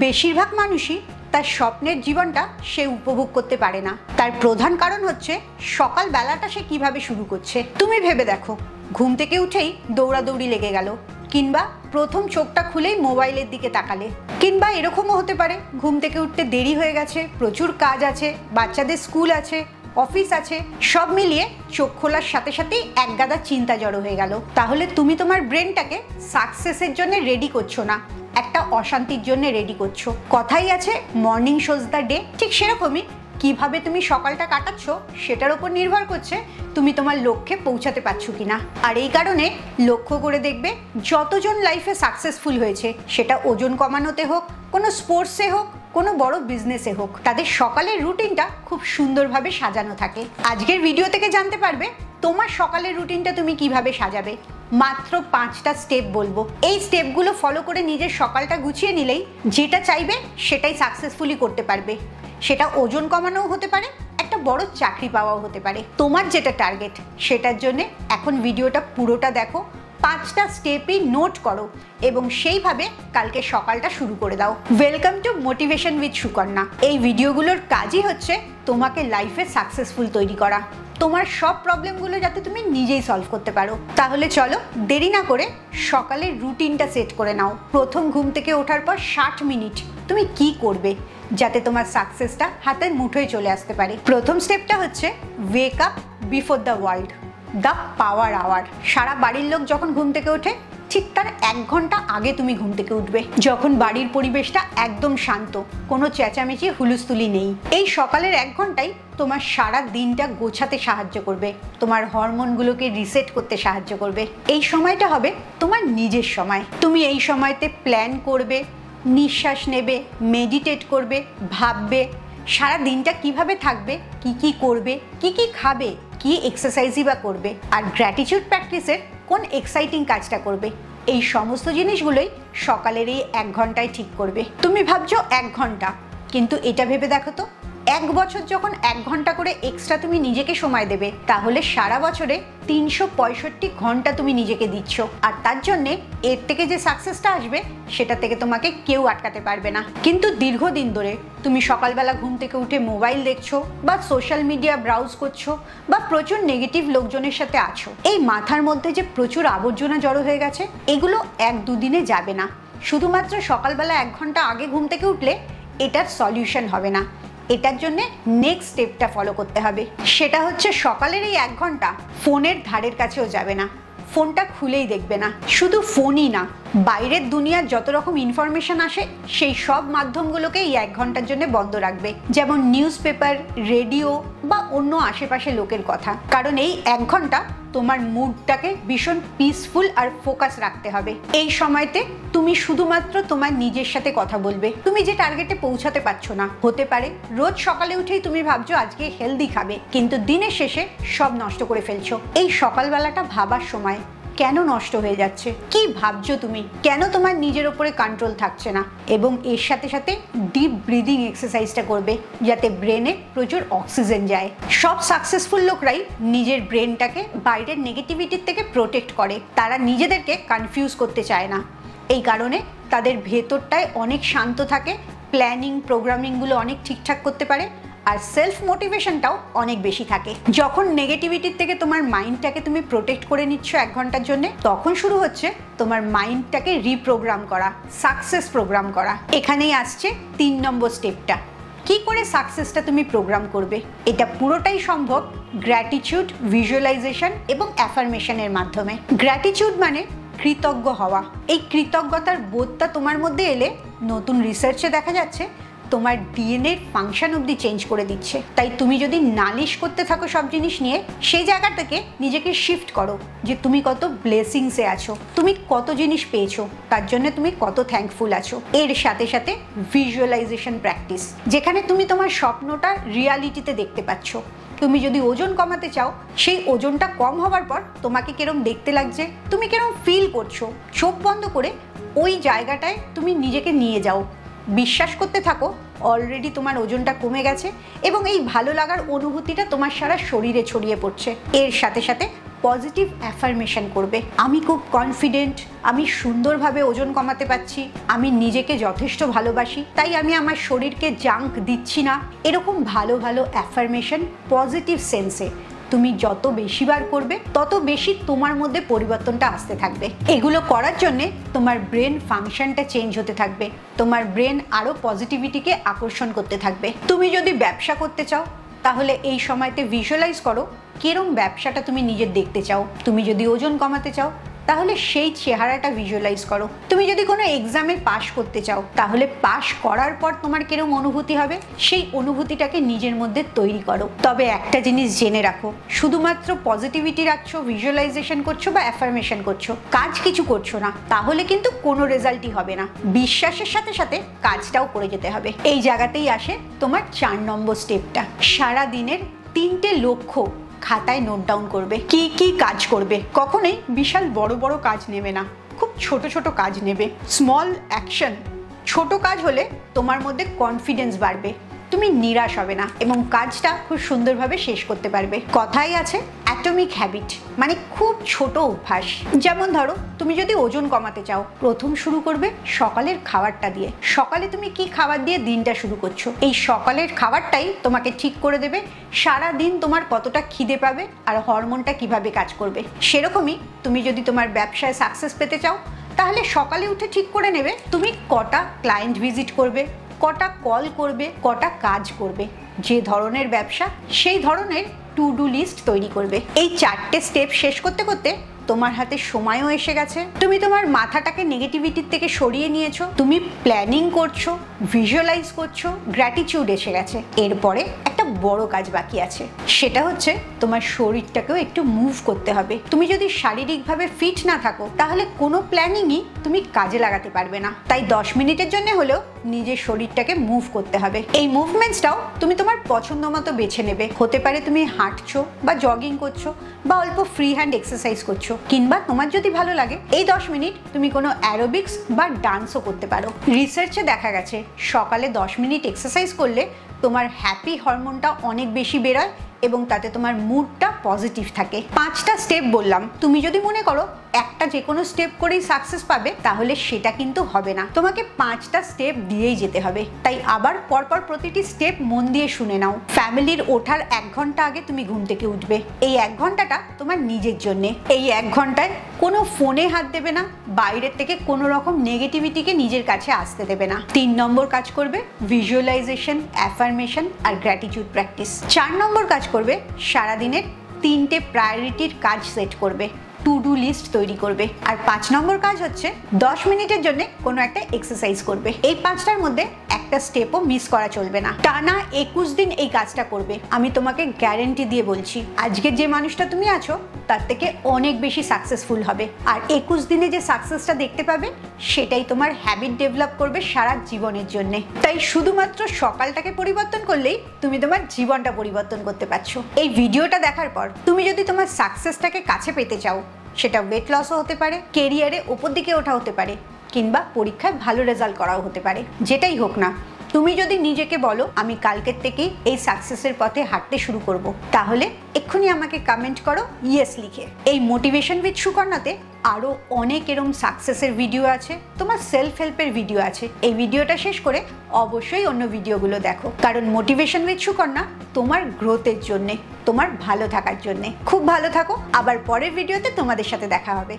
বেশিরভাগ মানুষই তার স্বপ্নের জীবনটা সে উপভোগ করতে পারে না। তার প্রধান কারণ হচ্ছে সকাল বেলাটা সে কিভাবে শুরু করছে। তুমি ভেবে দেখো, ঘুম থেকে উঠেই দৌড়াদৌড়ি লেগে গেল, কিংবা প্রথম চোখটা খুলেই মোবাইলের দিকে তাকালে, কিংবা এরকমও হতে পারে ঘুম থেকে উঠতে দেরি হয়ে গেছে, প্রচুর কাজ আছে, বাচ্চাদের স্কুল আছে, অফিস আছে, সব মিলিয়ে চোখ খোলার সাথে সাথেই একগাদা চিন্তা জড়ো হয়ে গেল। তাহলে তুমি তোমার ব্রেনটাকে সাকসেসের জন্য রেডি করছো না, একটা অশান্তির জন্য রেডি করছো। কথাই আছে মর্নিং শোজ দ্য ডে। ঠিক সেরকমই কিভাবে তুমি সকালটা কাটাচ্ছ সেটার উপর নির্ভর করছে তুমি তোমার লক্ষ্যে পৌঁছাতে পারছো কিনা। আর এই কারণে লক্ষ্য করে দেখবে যতজন লাইফে সাকসেসফুল হয়েছে, সেটা ওজন কমানোতে হোক, কোনো স্পোর্টসে হোক, কোনো বড় বিজনেসে হোক, তাদের সকালের রুটিনটা খুব সুন্দরভাবে সাজানো থাকে। আজকের ভিডিও থেকে জানতে পারবে তোমার সকালের রুটিনটা তুমি কিভাবে সাজাবে। মাত্র 5টা স্টেপ বলবো। এই স্টেপগুলো ফলো করে নিজের সকালটা গুছিয়ে নিলেই যেটা চাইবে সেটাই সাকসেসফুলি করতে পারবে। সেটা ওজন কমানোও হতে পারে, একটা বড় চাকরি পাওয়াও হতে পারে। তোমার যেটা টার্গেট সেটার জন্য এখন ভিডিওটা পুরোটা দেখো, 5টা স্টেপই নোট করো এবং সেইভাবে কালকে সকালটা শুরু করে দাও। Welcome to motivation with Sukanya. এই ভিডিওগুলোর কাজই হচ্ছে তোমাকে লাইফে সাকসেসফুল তৈরি করা, তোমার সব প্রবলেমগুলো যাতে তুমি নিজেই সলভ করতে পারো। তাহলে চলো দেরি না করে সকালের রুটিনটা সেট করে নাও। প্রথম ঘুম থেকে ওঠার পর 60 মিনিট তুমি কি করবে যাতে তোমার সাকসেসটা হাতের মুঠোয় চলে আসতে পারে। প্রথম স্টেপটা হচ্ছে wake up before the world, the power hour. সারা বাড়ির লোক যখন ঘুম থেকে ওঠে ঠিক তার 1 ঘন্টা আগে তুমি ঘুম থেকে উঠবে, যখন বাড়ির পরিবেশটা একদম শান্ত, কোনো চেঁচামেচি হুলুস্থুলি নেই। এই সকালের 1 ঘন্টাই তোমার সারা দিনটা গোছাতে সাহায্য করবে, তোমার হরমোনগুলোকে রিসেট করতে সাহায্য করবে। এই সময়টা হবে তোমার নিজের সময়। তুমি এই সময়তে প্ল্যান করবে, নিঃশ্বাস নেবে, মেডিটেট করবে, ভাববে সারা দিনটা কিভাবে থাকবে, কি করবে, কি খাবে, কি এক্সারসাইজই বা করবে, আর গ্র্যাটিটিউড প্র্যাকটিসের কোন এক্সাইটিং কাজটা করবে। এই সমস্ত জিনিসগুলোই সকালের এই 1 ঘন্টায় ঠিক করবে। তুমি ভাবছো 1 ঘন্টা, কিন্তু এটা ভেবে দেখো তো 1 বছর যখন 1 ঘন্টা করে এক্সট্রা তুমি নিজেকে সময় দেবে, তাহলে সারা বছরে 365 ঘন্টা তুমি নিজেকে দিচ্ছ। আর তার জন্যে এর থেকে যে সাকসেসটা আসবে সেটা থেকে তোমাকে কেউ আটকাতে পারবে না। কিন্তু দীর্ঘদিন ধরে তুমি সকালবেলা ঘুম থেকে উঠে মোবাইল দেখছো, বা সোশ্যাল মিডিয়া ব্রাউজ করছো, বা প্রচুর নেগেটিভ লোকজনের সাথে আছো, এই মাথার মধ্যে যে প্রচুর আবর্জনা জড়ো হয়ে গেছে, এগুলো 1-2 দিনে যাবে না। শুধুমাত্র সকালবেলা 1 ঘন্টা আগে ঘুম থেকে উঠলে এটার সলিউশন হবে না। এটার জন্য নেক্সট স্টেপটা ফলো করতে হবে। সেটা হচ্ছে সকালের এই 1 ঘন্টা ফোনের ধারের কাছেও যাবে না, ফোনটা খুলেই দেখবে না। শুধু ফোনই না, বাইরের দুনিয়ার যত রকম ইনফরমেশন আসে সেই সব মাধ্যমগুলোকে এই 1 ঘন্টার জন্য বন্ধ রাখবে, যেমন নিউজ পেপার, রেডিও বা অন্য আশেপাশে লোকের কথা। কারণ এই 1 ঘন্টা তোমার মুডটাকে ভীষণ পিসফুল আর ফোকাস রাখতে হবে। এই সময়তে তুমি শুধুমাত্র তোমার নিজের সাথে কথা বলবে। তুমি যে টার্গেটে পৌঁছাতে পারছো না, হতে পারে রোজ সকালে উঠেই তুমি ভাবছো আজকে হেলদি খাবে, কিন্তু দিনের শেষে সব নষ্ট করে ফেলছো। এই সকালবেলাটা ভাবার সময় কেন নষ্ট হয়ে যাচ্ছে, কি ভাবছো তুমি, কেন তোমার নিজের ওপরে কন্ট্রোল থাকছে না। এবং এর সাথে সাথে ডিপ ব্রিদিং এক্সারসাইজটা করবে, যাতে ব্রেনে প্রচুর অক্সিজেন যায়। সব সাকসেসফুল লোকরাই নিজের ব্রেনটাকে বাইরের নেগেটিভিটির থেকে প্রোটেক্ট করে। তারা নিজেদেরকে কনফিউজ করতে চায় না, এই কারণে তাদের ভেতরটায় অনেক শান্ত থাকে, প্ল্যানিং প্রোগ্রামিংগুলো অনেক ঠিকঠাক করতে পারে, আর সেলফ মোটিভেশনটাও অনেক বেশি থাকে। যখন নেগেটিভিটির থেকে তোমার মাইন্ডটাকে তুমি প্রোটেক্ট করে নিচ্ছ 1 ঘন্টার জন্য, তখন শুরু হচ্ছে তোমার মাইন্ডটাকে রিপ্রোগ্রাম করা, সাকসেস প্রোগ্রাম করা। এখানেই আসছে 3 নম্বর স্টেপটা। কি করে সাকসেসটা তুমি প্রোগ্রাম করবে? এটা পুরোটাই সম্ভব গ্র্যাটিটিউড, ভিজুয়ালাইজেশন এবং অ্যাফার্মেশনের মাধ্যমে। গ্র্যাটিটিউড মানে কৃতজ্ঞ হওয়া। এই কৃতজ্ঞতার বোধটা তোমার মধ্যে এলে নতুন রিসার্চে দেখা যাচ্ছে তোমার ডিএনএর ফাংশন অবধি চেঞ্জ করে দিচ্ছে। তাই তুমি যদি নালিশ করতে থাকো সব জিনিস নিয়ে, সেই জায়গা থেকে নিজেকে শিফট করো যে তুমি কত ব্লেসিংসে আছো, তুমি কত জিনিস পেয়েছো, তার জন্য তুমি কত থ্যাঙ্কফুল আছো। এর সাথে সাথে ভিজুয়ালাইজেশন প্র্যাকটিস, যেখানে তুমি তোমার স্বপ্নটা রিয়ালিটিতে দেখতে পাচ্ছ। তুমি যদি ওজন কমাতে চাও, সেই ওজনটা কম হওয়ার পর তোমাকে কিরম দেখতে লাগছে, তুমি কিরম ফিল করছো, চোখ বন্ধ করে ওই জায়গাটায় তুমি নিজেকে নিয়ে যাও। বিশ্বাস করতে থাকো অলরেডি তোমার ওজনটা কমে গেছে এবং এই ভালো লাগার অনুভূতিটা তোমার সারা শরীরে ছড়িয়ে পড়ছে। এর সাথে সাথে পজিটিভ অ্যাফার্মেশন করবে। আমি খুব কনফিডেন্ট, আমি সুন্দরভাবে ওজন কমাতে পারছি, আমি নিজেকে যথেষ্ট ভালোবাসি, তাই আমি আমার শরীরকে জাঙ্ক দিচ্ছি না। এরকম ভালো ভালো অ্যাফার্মেশন পজিটিভ সেন্সে তুমি যত বেশিবার করবে তত বেশি তোমার মধ্যে পরিবর্তনটা আসতে থাকবে। এগুলো করার জন্য তোমার ব্রেন ফাংশনটা চেঞ্জ হতে থাকবে, তোমার ব্রেন আরো পজিটিভিটিকে আকর্ষণ করতে থাকবে। তুমি যদি ব্যবসা করতে চাও তাহলে এই সময়তে ভিজুয়ালাইজ করো কিরম ব্যবসাটা তুমি নিজের দেখতে চাও। তুমি যদি ওজন কমাতে চাও তাহলে সেই চেহারাটা ভিজুয়ালাইজ করো। তুমি যদি কোনো এক্সামে পাশ করতে চাও তাহলে পাশ করার পর তোমার কিরম অনুভূতি হবে সেই অনুভূতিটাকে নিজের মধ্যে তৈরি করো। তবে একটা জিনিস জেনে রাখো, শুধুমাত্র পজিটিভিটি রাখছো, ভিজুয়ালাইজেশন করছো বা অ্যাফার্মেশন করছো, কাজ কিছু করছো না, তাহলে কিন্তু কোনো রেজাল্টই হবে না। বিশ্বাসের সাথে সাথে কাজটাও করে যেতে হবে। এই জায়গাতেই আসে তোমার 4 নম্বর স্টেপটা। সারা দিনের 3টে লক্ষ্য খাতায় নোট ডাউন করবে। কি কি কাজ করবে, কখনোই বিশাল বড় বড় কাজ নেবে না, খুব ছোট ছোট কাজ নেবে। স্মল অ্যাকশন, ছোট কাজ হলে তোমার মধ্যে কনফিডেন্স বাড়বে, তুমি নিরাশ হবে না এবং কাজটা খুব সুন্দরভাবে শেষ করতে পারবে। কথাই আছে অ্যাটমিক হ্যাবিট, মানে খুব ছোট অভ্যাস। যেমন ধরো তুমি যদি ওজন কমাতে চাও, প্রথম শুরু করবে সকালের খাবারটা দিয়ে। সকালে তুমি কি খাবার দিয়ে দিনটা শুরু করছো, এই সকালের খাবারটাই তোমাকে ঠিক করে দেবে সারা দিন তোমার কতটা খিদে পাবে আর হরমোনটা কিভাবে কাজ করবে। সেরকমই তুমি যদি তোমার ব্যবসায় সাকসেস পেতে চাও তাহলে সকালে উঠে ঠিক করে নেবে তুমি কটা ক্লায়েন্ট ভিজিট করবে, কটা কল করবে, কটা কাজ করবে। যে ধরনের ব্যবসা সেই ধরনের টু ডু লিস্ট তৈরি করবে। এই 4টে স্টেপ শেষ করতে করতে তোমার হাতে সময়ও এসে গেছে। তুমি তোমার মাথাটাকে নেগেটিভিটির থেকে সরিয়ে নিয়েছো, তুমি প্ল্যানিং করছো, ভিজুয়ালাইজ করছো, গ্র্যাটিটিউড এসে গেছে। এরপরে একটা বড় কাজ বাকি আছে, সেটা হচ্ছে তোমার শরীরটাকেও একটু মুভ করতে হবে। তুমি যদি শারীরিকভাবে ফিট না থাকো তাহলে কোনো প্ল্যানিংই তুমি কাজে লাগাতে পারবে না। তাই 10 মিনিটের জন্য হলেও নিজের শরীরটাকে মুভ করতে হবে। এই মুভমেন্টসটাও তুমি তোমার পছন্দ মতো বেছে নেবে। হতে পারে তুমি হাঁটছো বা জগিং করছো বা অল্প ফ্রি হ্যান্ড এক্সারসাইজ করছো, কিংবা তোমার যদি ভালো লাগে এই 10 মিনিট তুমি কোনো অ্যারোবিক্স বা ডান্সও করতে পারো। রিসার্চে দেখা গেছে সকালে 10 মিনিট এক্সারসাইজ করলে তোমার হ্যাপি হরমোনটা অনেক বেশি বেরোয় এবং তাতে তোমার মুডটা পজিটিভ থাকে। 5টা স্টেপ বললাম, তুমি যদি মনে করো একটা যে কোনো স্টেপ করেই সাকসেস পাবে তাহলে সেটা কিন্তু হবে না, তোমাকে 5টা স্টেপ দিয়েই যেতে হবে। তাই আবার পরপর প্রতিটি স্টেপ মন দিয়ে শুনে নাও। ফ্যামিলির ওঠার 1 ঘন্টা আগে তুমি ঘুম থেকে উঠবে। এই 1 ঘন্টাটা তোমার নিজের জন্যে। এই 1 ঘন্টায় কোনো ফোনে হাত দেবে না, বাইরের থেকে কোনো রকম নেগেটিভিটিকে নিজের কাছে আসতে দেবে না। 3 নম্বর কাজ করবে ভিজুয়ালাইজেশন, অ্যাফার্মেশন আর গ্র্যাটিটিউড প্র্যাকটিস। 4 নম্বর কাজ করবে সারাদিনের 3টে প্রায়োরিটির কাজ সেট করবে, টু ডু লিস্ট তৈরি করবে। আর 5 নম্বর কাজ হচ্ছে 10 মিনিটের জন্য কোনো একটা এক্সারসাইজ করবে। এই 5টার মধ্যে একটা স্টেপও মিস করা চলবে না। টানা 21 দিন এই কাজটা করবে। আমি তোমাকে গ্যারেন্টি দিয়ে বলছি আজকে যে মানুষটা তুমি আছো তার থেকে অনেক বেশি সাকসেসফুল হবে। আর 21 দিনে যে সাকসেসটা দেখতে পাবে সেটাই তোমার হ্যাবিট ডেভেলপ করবে সারা জীবনের জন্য। তাই শুধুমাত্র সকালটাকে পরিবর্তন করলেই তুমি তোমার জীবনটা পরিবর্তন করতে পারছো। এই ভিডিওটা দেখার পর তুমি যদি তোমার সাকসেসটাকে কাছে পেতে চাও, সেটা ওয়েট লসও হতে পারে, কেরিয়ারে ওপর দিকে ওঠা হতে পারে, কিংবা পরীক্ষায় ভালো রেজাল্ট করাও হতে পারে, যেটাই হোক না, তুমি যদি নিজেকে বলো আমি কালকের থেকেই এই সাকসেসের পথে হাঁটতে শুরু করব, তাহলে এক্ষুনি আমাকে কমেন্ট করো ইয়েস লিখে। এই মোটিভেশন উইথ সুকন্যাতে আরও অনেক এরম সাকসেসের ভিডিও আছে, তোমার সেলফ হেল্পের ভিডিও আছে। এই ভিডিওটা শেষ করে অবশ্যই অন্য ভিডিওগুলো দেখো, কারণ মোটিভেশন উইথ সুকন্যা তোমার গ্রোথের জন্যে, তোমার ভালো থাকার জন্যে। খুব ভালো থাকো, আবার পরের ভিডিওতে তোমাদের সাথে দেখা হবে।